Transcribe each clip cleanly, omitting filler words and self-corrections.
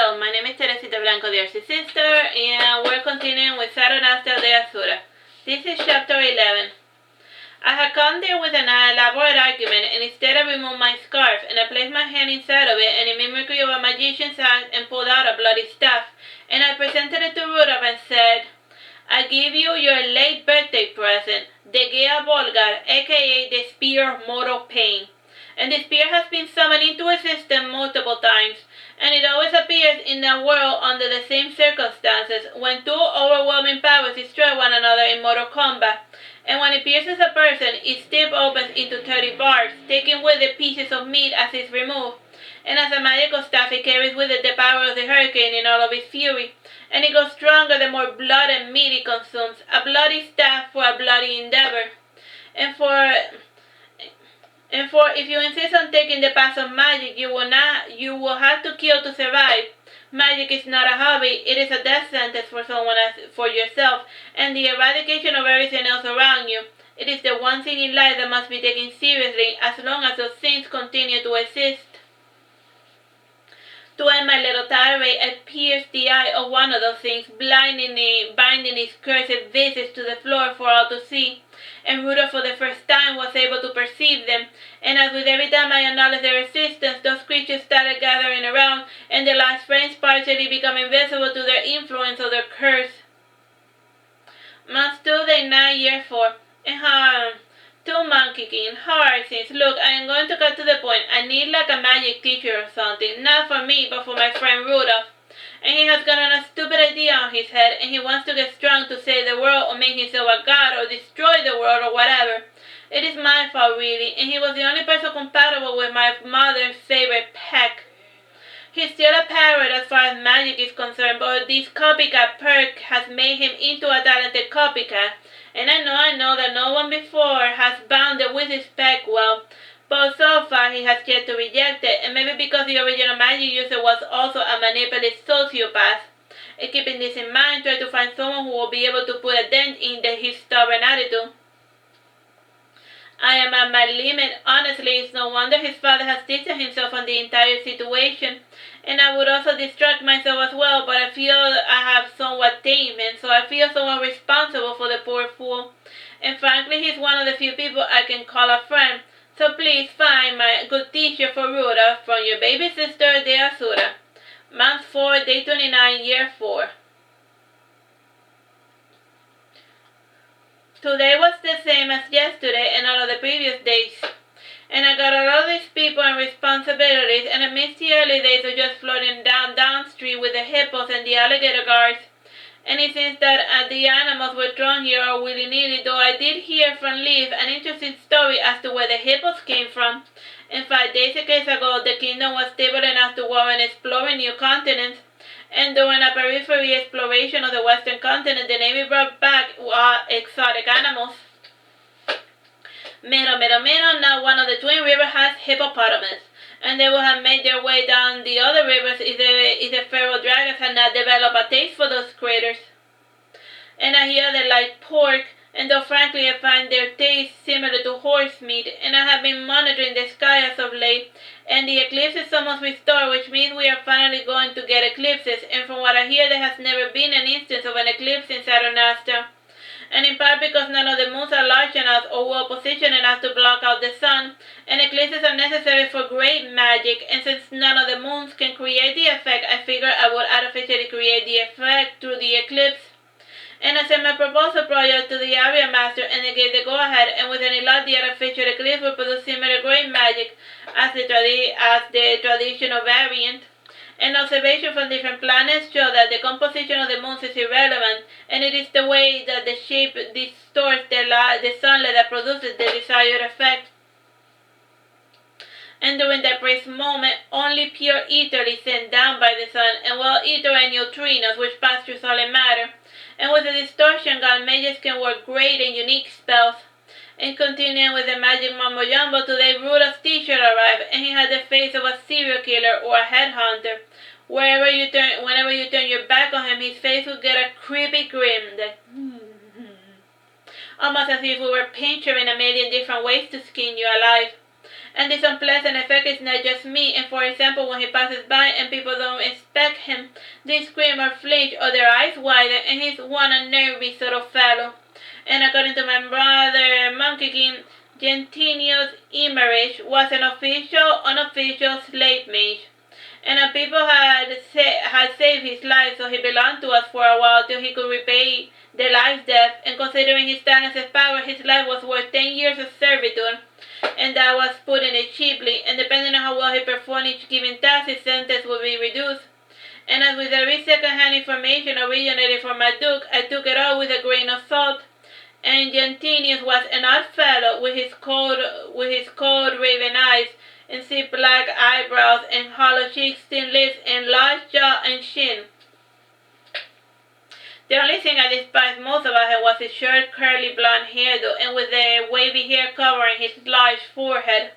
Hello, my name is Teresita Blanco, the Artsy sister, and we're continuing with Saturnastra, Deasura. This is chapter 11. I had come there with an elaborate argument, and instead I removed my scarf, and I placed my hand inside of it, and in mimicry of a magician's act, and pulled out a bloody staff, and I presented it to Rudolph and said, I give you your late birthday present, the Gea Volgar, aka the Spear of Mortal Pain. And the spear has been summoned into existence multiple times, and it always appears in the world under the same circumstances, when two overwhelming powers destroy one another in mortal combat. And when it pierces a person, its tip opens into 30 barbs, taking with it pieces of meat as it's removed. And as a magical staff, it carries with it the power of the hurricane in all of its fury. And it grows stronger the more blood and meat it consumes, a bloody staff for a bloody endeavor. And for if you insist on taking the path of magic, you will have to kill to survive. Magic is not a hobby, it is a death sentence for yourself, and the eradication of everything else around you. It is the one thing in life that must be taken seriously as long as those things continue to exist. To end my little tirade, I pierced the eye of one of those things, binding its cursed visage to the floor for all to see. And Rudolph for the first time was able to perceive them, and as with every time I acknowledged their existence, those creatures started gathering around, and their last frames partially become invisible to their influence or their curse. Month 2, day 9, year 4. And to Monkey King, how are things? Look, I am going to cut to the point. I need like a magic teacher or something, not for me, but for my friend Rudolph. And he has gotten a stupid idea on his head, and he wants to get strong to save the world or make himself a god or destroy the world or whatever. It is my fault really, and he was the only person compatible with my mother's favorite peck. He's still a parrot as far as magic is concerned, but this copycat perk has made him into a talented copycat. And I know that no one before has bound the wizard's peck well. But so far he has yet to reject it, and maybe because the original magic user was also a manipulative sociopath. And keeping this in mind, try to find someone who will be able to put a dent in his stubborn attitude. I am at my limit. Honestly, it's no wonder his father has distanced himself from the entire situation. And I would also distract myself as well, but I feel I have somewhat tamed him, so I feel somewhat responsible for the poor fool. And frankly, he's one of the few people I can call a friend. So please find my good teacher for Rudolph from your baby sister, Deasura. Month 4, day 29, year 4. Today was the same as yesterday and all of the previous days. And I got all of these people and responsibilities, and I missed the early days of just floating down street with the hippos and the alligator guards. And it seems that the animals were thrown here all willy-nilly, though I did hear from Leaf an interesting story as to where the hippos came from. And 5 days ago, the kingdom was stable enough to warrant exploring new continents. And during a periphery exploration of the western continent, the Navy brought back exotic animals. Mero, now one of the twin rivers has hippopotamus, and they would have made their way down the other rivers if the feral dragons had not developed a taste for those critters. And I hear they like pork, and though frankly I find their taste similar to horse meat, and I have been monitoring the sky as of late, and the eclipse is almost restored, which means we are finally going to get eclipses, and from what I hear there has never been an instance of an eclipse in Saturnastra. And in part because none of the moons are large enough or well positioned enough to block out the sun, and eclipses are necessary for great magic, and since none of the moons can create the effect, I figured I would artificially create the effect through the eclipse. And I sent my proposal project to the area master, and they gave the go-ahead, and with any luck the artificial eclipse will produce similar great magic as the traditional variant. And observation from different planets show that the composition of the moons is irrelevant, and it is the way that the shape distorts the sunlight that produces the desired effect. And during that brief moment, only pure ether is sent down by the sun, and well, ether and neutrinos, which pass through solid matter. And with the distortion gun, mages can work great and unique spells. And continuing with the magic mumbo-jumbo, today Rudolph's teacher arrived, and he had the face of a serial killer or a headhunter. Whenever you turn your back on him, his face would get a creepy grin, almost as if we were picturing a million different ways to skin you alive. And this unpleasant effect is not just me, and for example, when he passes by and people don't expect him, they scream or flinch or their eyes widen, and he's one unnervy sort of fellow. And according to my brother Monkey King, Gentinius Imerich was an unofficial slave mage. And people had saved his life, so he belonged to us for a while till he could repay the life debt. And considering his talents and power, his life was worth 10 years of servitude, and that was putting it cheaply. And depending on how well he performed each given task, his sentence would be reduced. And as with every second-hand information originated from my duke, I took it all with a grain of salt. And Gentinius was an odd fellow with his cold raven eyes, and thick black eyebrows, and hollow cheeks, thin lips, and large jaw and chin. The only thing I despised most about him was his short, curly blonde hairdo, and with the wavy hair covering his large forehead.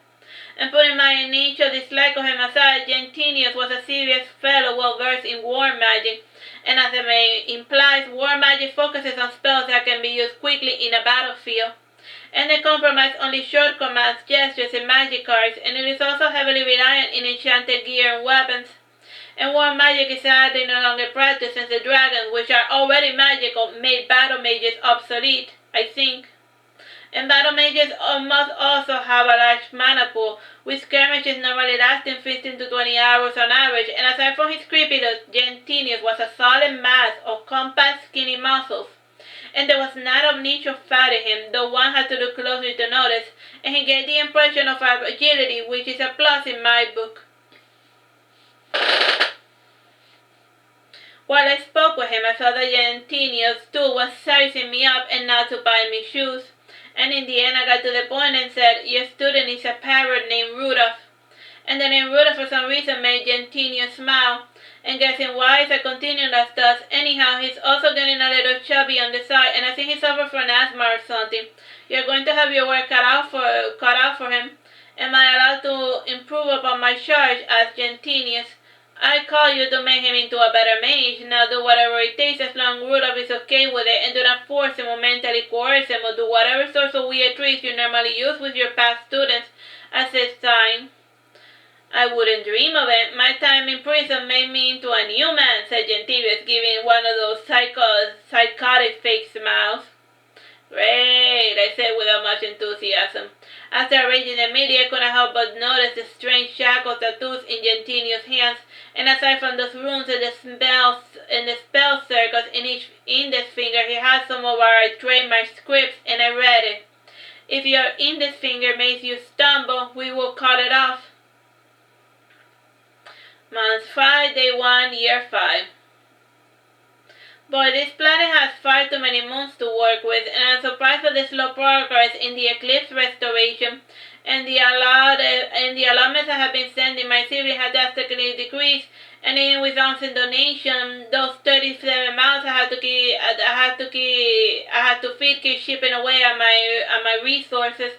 And putting my initial dislike of him aside, Gentinius was a serious fellow well versed in war magic, and as the name implies, war magic focuses on spells that can be used quickly in a battlefield. And they comprise only short commands, gestures, and magic cards, and it is also heavily reliant in enchanted gear and weapons. And war magic is sadly no longer practiced since the dragons, which are already magical, made battle mages obsolete, I think. And battle mages must also have a large mana pool, with skirmishes normally lasting 15 to 20 hours on average, and aside from his creepy look, Gentinius was a solid mass of compact, skinny muscles. And there was not a niche of fat in him, though one had to look closely to notice, and he gave the impression of agility, which is a plus in my book. While I spoke with him, I felt that Gentinius too was sizing me up and not to buy me shoes. And in the end I got to the point and said, your student is a parrot named Rudolph. And the name Rudolph for some reason made Gentinius smile. And guessing why, I continued as thus. Anyhow, he's also getting a little chubby on the side, and I think he suffers from asthma or something. You're going to have your work cut out for him. Am I allowed to improve upon my charge? Asked Gentinius. I call you to make him into a better mage. Now do whatever it takes as long as Rudolph is okay with it, and do not force him or mentally coerce him or do whatever sorts of weird tricks you normally use with your past students. I said, sighing. I wouldn't dream of it. My time in prison made me into a new man, said Gentilius, giving one of those psychotic fake smiles. Great, I said without much enthusiasm. After arranging the media, I couldn't help but notice the strange shackle tattoos in Gentinius' hands, and aside from those runes and the spell circles in each index finger, he had some of our trademark scripts, and I read it. If your index finger makes you stumble, we will cut it off. Month 5, Day 1, Year 5. Boy, this planet has far too many moons to work with, and I'm surprised at the slow progress in the eclipse restoration, and the allotments I have been sending my sibling have drastically decreased, and even with ounce donation, those 37 miles I had to keep shipping away at my resources.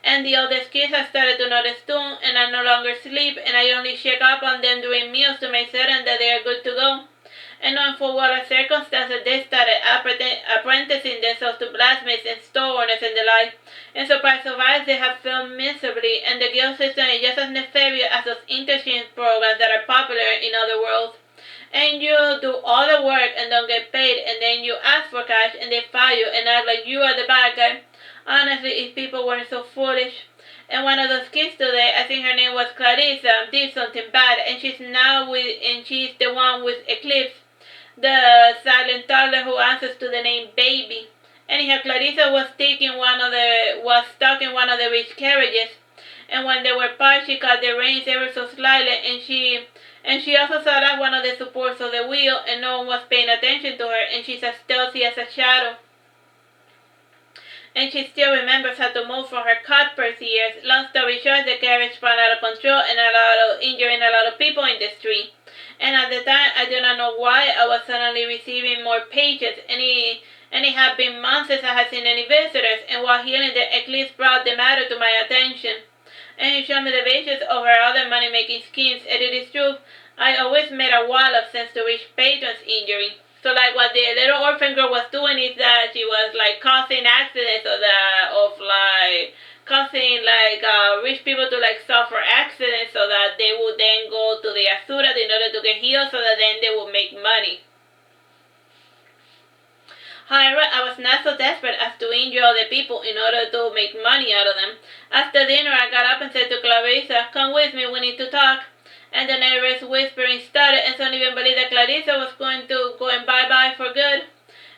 And the oldest kids have started to notice too, and I no longer sleep, and I only check up on them during meals to make certain that they are good to go. And knowing for what circumstances they started apprenticing themselves to blacksmiths and store owners and the like. And surprise survives, they have failed miserably, and the guild system is just as nefarious as those interchange programs that are popular in other worlds. And you do all the work and don't get paid, and then you ask for cash and they fire you and act like you are the bad guy. Honestly, if people weren't so foolish. And one of those kids today, I think her name was Clarissa, did something bad, and she's the one with Eclipse, the silent toddler who answers to the name Baby. Anyhow, Clarissa was stuck in one of the rich carriages, and when they were parked, she cut the reins ever so slightly, and she also sat at one of the supports of the wheel, and no one was paying attention to her, and she's as stealthy as a shadow. And she still remembers how to move from her cut-purse years. Long story short, the carriage spun out of control and injuring a lot of people in the street. And at the time, I do not know why, I was suddenly receiving more pages, and it had been months since I had seen any visitors, and while healing, the Eclipse brought the matter to my attention. And he showed me the visions of her other money-making schemes, and it is true, I always made a wall of sense to reach patrons' injury. So like what the little orphan girl was doing is that she was like causing accidents causing rich people to suffer accidents so that they would then go to the Deasura in order to get healed so that then they would make money. However, I was not so desperate as to injure other people in order to make money out of them. After dinner, I got up and said to Clarissa, "Come with me, we need to talk." And the nervous whispering started, and some even believed that Clarissa was going bye-bye for good.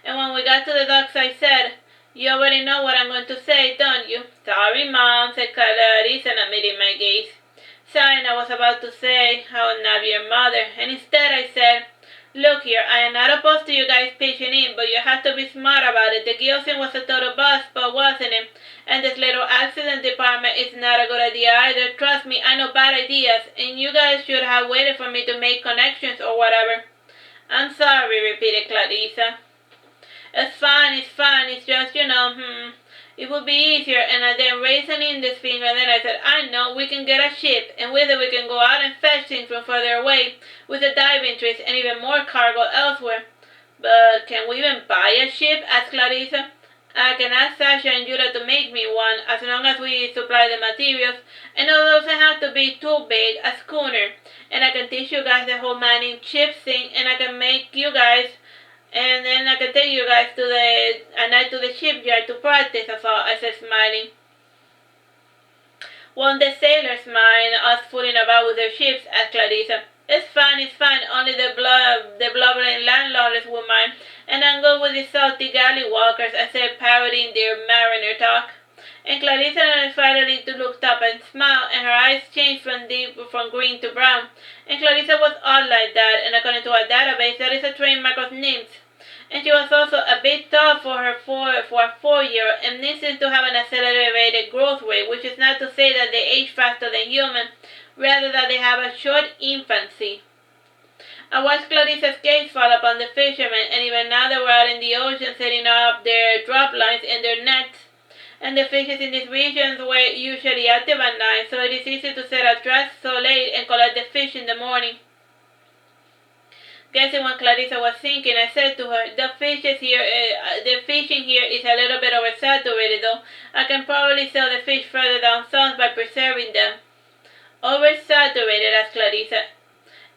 And when we got to the docks, I said, "You already know what I'm going to say, don't you?" "Sorry, Mom," said Clarissa, not meeting my gaze. Sighing, I was about to say, "I will not be your mother," and instead I said, "Look here, I am not opposed to you guys pitching in, but you have to be smart about it. The guillotine was a total bust, but wasn't it? And this little accident department is not a good idea either. Trust me, I know bad ideas, and you guys should have waited for me to make connections or whatever." "I'm sorry," repeated Clarissa. It's fine, it's just, it would be easier," and I then raised an index finger, and then I said, "I know, we can get a ship, and with it we can go out and fetch things from further away, with the diving trees and even more cargo elsewhere." "But can we even buy a ship?" asked Clarissa. "I can ask Sasha and Judah to make me one, as long as we supply the materials, and it doesn't have to be too big, a schooner, and I can teach you guys the whole manning ship thing, and I can make you guys, and then I can take you guys at night to the shipyard to practice," I said, smiling. "Won't the sailors mind us fooling about with their ships?" asked Clarissa. It's fine, only the blubbering landlubbers will mind, and I'm good with the salty galley walkers," I said, parodying their mariner talk. And Clarissa finally looked up and smiled, and her eyes changed from green to brown. And Clarissa was odd like that, and according to our database, that is a trademark of nymphs. And she was also a bit tall for a 4-year-old, and nymphs seem to have an accelerated growth rate, which is not to say that they age faster than humans, rather that they have a short infancy. I watched Clarissa's gaze fall upon the fishermen, and even now they were out in the ocean setting up their drop lines and their nets. And the fishes in these regions were usually active at night, so it is easy to set up traps so late and collect the fish in the morning. Guessing what Clarissa was thinking, I said to her, the fishing here is a little bit oversaturated, though. I can probably sell the fish further down south by preserving them." "Oversaturated," asked Clarissa.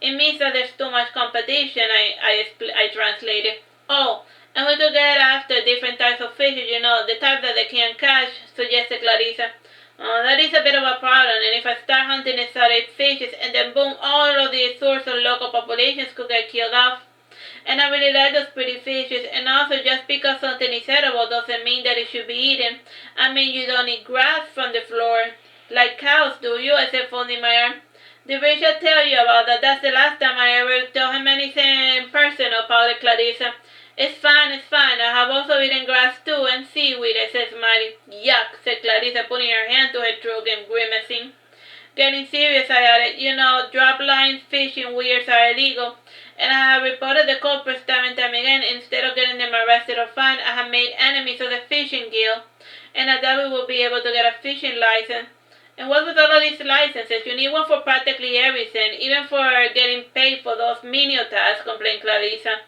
"It means that there's too much competition," I translated. "Oh, and we could get after different types of fishes, the type that they can't catch," suggested Clarissa. "That is a bit of a problem, and if I start hunting exotic fishes, and then boom, all of the source of local populations could get killed off. And I really like those pretty fishes, and also just because something is edible doesn't mean that it should be eaten. I mean, you don't eat grass from the floor, like cows, do you?" I said, folding my arm. "Did Richard tell you about that? That's the last time I ever tell him anything personal," pouted Clarissa. It's fine. I have also eaten grass too, and seaweed," I said, smiling. "Yuck," said Clarissa, putting her hand to her throat and grimacing. Getting serious, I added, drop lines fishing weirs are illegal, and I have reported the culprits time and time again. Instead of getting them arrested or fined, I have made enemies of the fishing guild, and I doubt we will be able to get a fishing license. And what with all of these licenses? You need one for practically everything, even for getting paid for those menial tasks," complained Clarissa.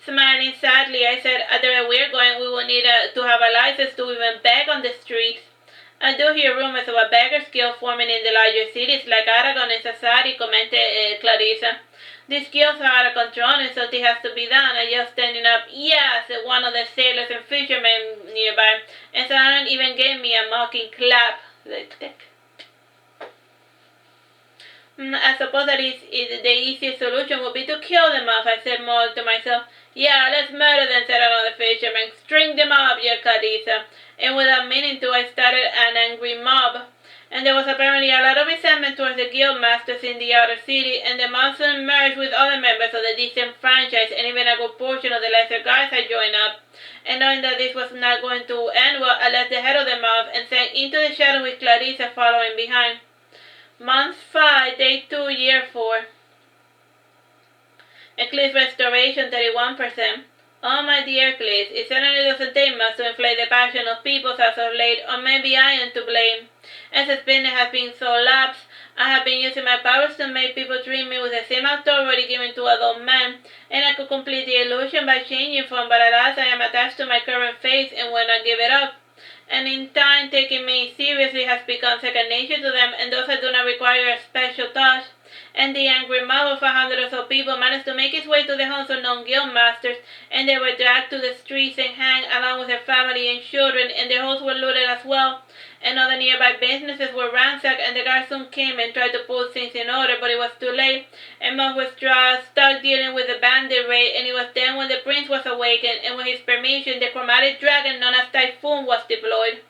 Smiling sadly, I said, "At the rate we're going, we will need to have a license to even beg on the streets." "I do hear rumors of a beggars guild forming in the larger cities like Aragon and Sassari," commented Clarissa. "These guilds are out of control and something has to be done." I just standing up, "Yeah," said one of the sailors and fishermen nearby, and someone even gave me a mocking clap. "I suppose that the easiest solution would be to kill them off," I said more to myself. "Yeah, let's murder them," said another fisherman. "String them up," yelled Clarissa. And without meaning to, I started an angry mob. And there was apparently a lot of resentment towards the guild masters in the outer city, and the mob soon merged with other members of the disenfranchised, and even a good portion of the lesser guards had joined up. And knowing that this was not going to end well, I left the head of the mob and sank into the shadow with Clarissa following behind. Month 5, Day 2, Year 4. Eclipse restoration 31%. Oh, my dear Eclipse, it certainly doesn't take much to inflate the passion of people as of late, or maybe I am to blame. As the business has been so lapsed, I have been using my powers to make people treat me with the same authority given to adult men, and I could complete the illusion by changing form, but alas, I am attached to my current face and will not give it up. and in time taking me seriously has become second nature to them, and thus I do not require a special touch. And the angry mob of 100 or so people managed to make its way to the homes of known guild masters, and they were dragged to the streets and hanged along with their family and children, and their homes were looted as well, and other nearby businesses were ransacked, and the guards soon came and tried to put things in order, but it was too late, and Mob was stuck dealing with the bandit raid, and it was then when the prince was awakened, and with his permission, the chromatic dragon known as Typhoon was deployed.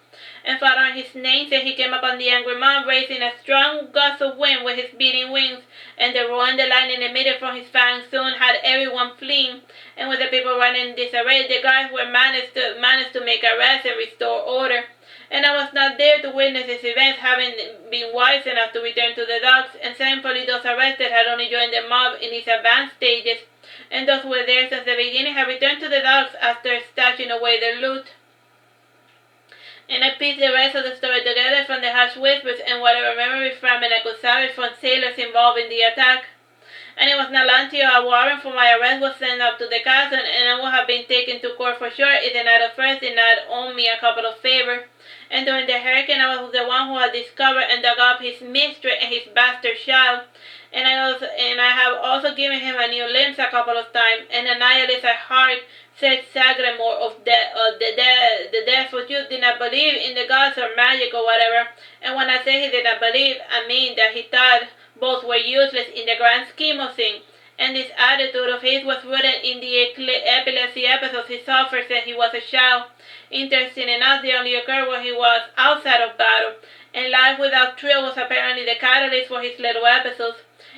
And following his namesake, he came upon the angry mob, raising a strong gust of wind with his beating wings, and the roar and the lightning emitted from his fangs soon had everyone fleeing. And with the people running in disarray, the guards were managed to make arrests and restore order. And I was not there to witness this event, having been wise enough to return to the docks, and thankfully those arrested had only joined the mob in its advanced stages, and those who were there since the beginning had returned to the docks after stashing away their loot. And I pieced the rest of the story together from the harsh whispers and whatever memory fragment I could salvage from sailors involved in the attack. And it was not long until a warrant for my arrest was sent up to the castle, and I would have been taken to court for sure if the Knight of First did not owe me a couple of favors. And during the hurricane, I was the one who had discovered and dug up his mistress and his bastard child. And I have also given him a new limbs a couple of times, and annihilated a heart, said Sagramore of the Deathful Youth did not believe in the gods or magic or whatever. And when I say he did not believe, I mean that he thought both were useless in the grand scheme of things. And this attitude of his was rooted in the epilepsy episodes he suffered since he was a child. Interesting enough, they only occurred when he was outside of battle, and life without thrill was apparently the catalyst for his little episodes.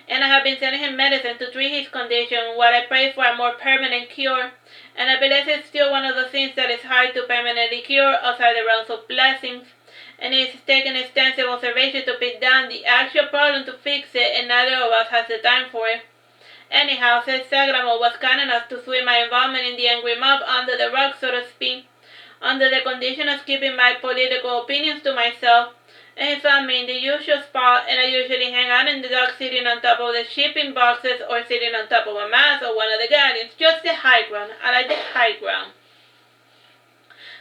And I have been sending him medicine to treat his condition while I pray for a more permanent cure. And epilepsy is still one of the things that is hard to permanently cure outside the realms of blessings. And it has taken extensive observation to pin down the actual problem to fix it, and neither of us has the time for it. Anyhow, said Sagramo was kind enough to sweep my involvement in the angry mob under the rug, so to speak, under the condition of keeping my political opinions to myself. And he found me in the usual spot, and I usually hang out in the dock sitting on top of the shipping boxes or sitting on top of a mast or one of the galleons. Just the high ground. I like the high ground.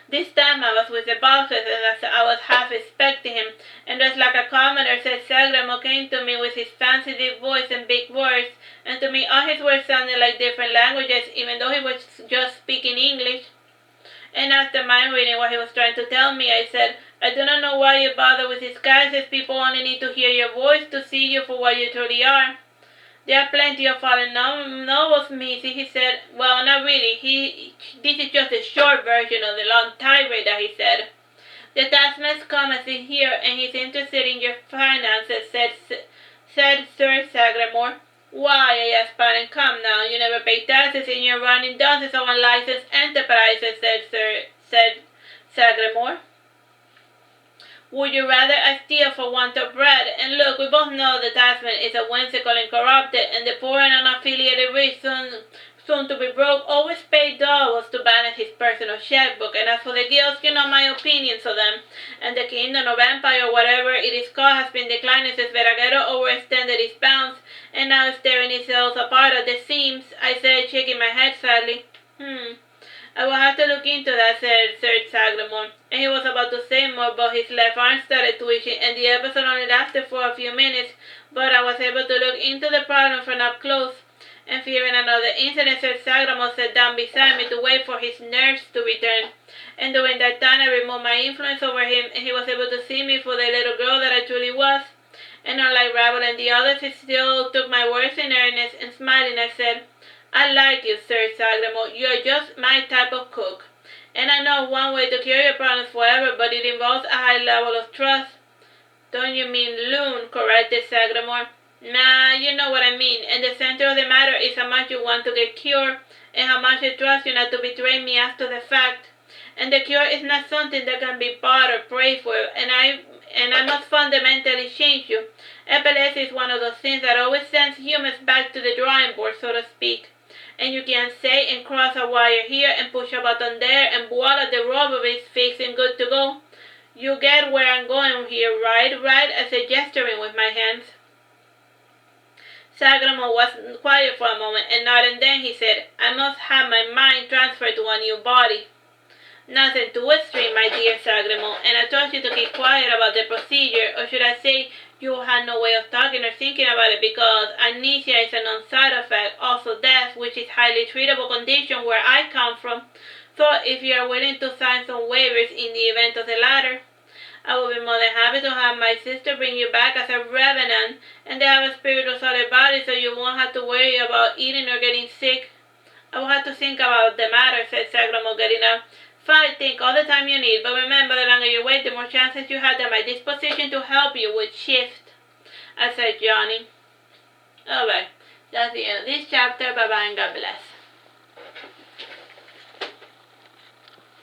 This time I was with the boxes, and I was half expecting him, and just like a commoner, said Sagramo came to me with his fancy deep voice and big words, and to me all his words sounded like different languages, even though he was just speaking English. And after mind reading what he was trying to tell me, I said, I do not know why you bother with disguises. People only need to hear your voice to see you for what you truly are. There are plenty of fallen novels, Missy, he said. Well, not really. This is just a short version of the long tirade that he said. The taskmaster comes in here, and he's interested in your finances, said Sir Sagramore. Why, I asked Pardon, come now, you never pay taxes and you're running dozens of unlicensed enterprises, said Sagramore. Would you rather I steal for want of bread? And look, we both know the taxman is a whimsical and corrupted, and the poor and unaffiliated rich soon to be broke always pay doubles to balance his personal checkbook. And as for the guilds, you know my opinions of them. And the kingdom of empire, or whatever it is called, has been declining since Veragero overextended its bounds, and now is tearing itself apart at the seams, I said, shaking my head sadly. I will have to look into that, said Sir Sagramore. And he was about to say more, but his left arm started twitching, and the episode only lasted for a few minutes, but I was able to look into the problem from up close. And fearing another incident, Sir Sagramore sat down beside me to wait for his nerves to return. And during that time, I removed my influence over him, and he was able to see me for the little girl that I truly was. And unlike Rabble and the others, he still took my words in earnest, and smiling, I said, I like you, Sir Sagramore. You're just my type of cook. And I know one way to cure your problems forever, but it involves a high level of trust. Don't you mean loon, corrected Sagramore. Nah, you know what I mean, and the center of the matter is how much you want to get cured, and how much you trust you not to betray me after the fact. And the cure is not something that can be bought or prayed for, and I must fundamentally change you. Epilepsy is one of those things that always sends humans back to the drawing board, so to speak. And you can say and cross a wire here and push a button there, and voila, the robbery is fixed and good to go. You get where I'm going here, right? I said, gesturing with my hands. Sagramore was quiet for a moment, and not and then he said, I must have my mind transferred to a new body. Nothing too extreme, my dear Sagrimo, and I told you to keep quiet about the procedure, or should I say, you had no way of talking or thinking about it because amnesia is a non-side effect, also death, which is highly treatable condition where I come from. So if you are willing to sign some waivers in the event of the latter, I will be more than happy to have my sister bring you back as a revenant and they have a spiritual solid body so you won't have to worry about eating or getting sick. I will have to think about the matter, said Sagramo, getting up. Fine, think all the time you need, but remember the longer you wait, the more chances you have that my disposition to help you would shift. I said, Johnny. Alright, that's the end of this chapter. Bye-bye and God bless.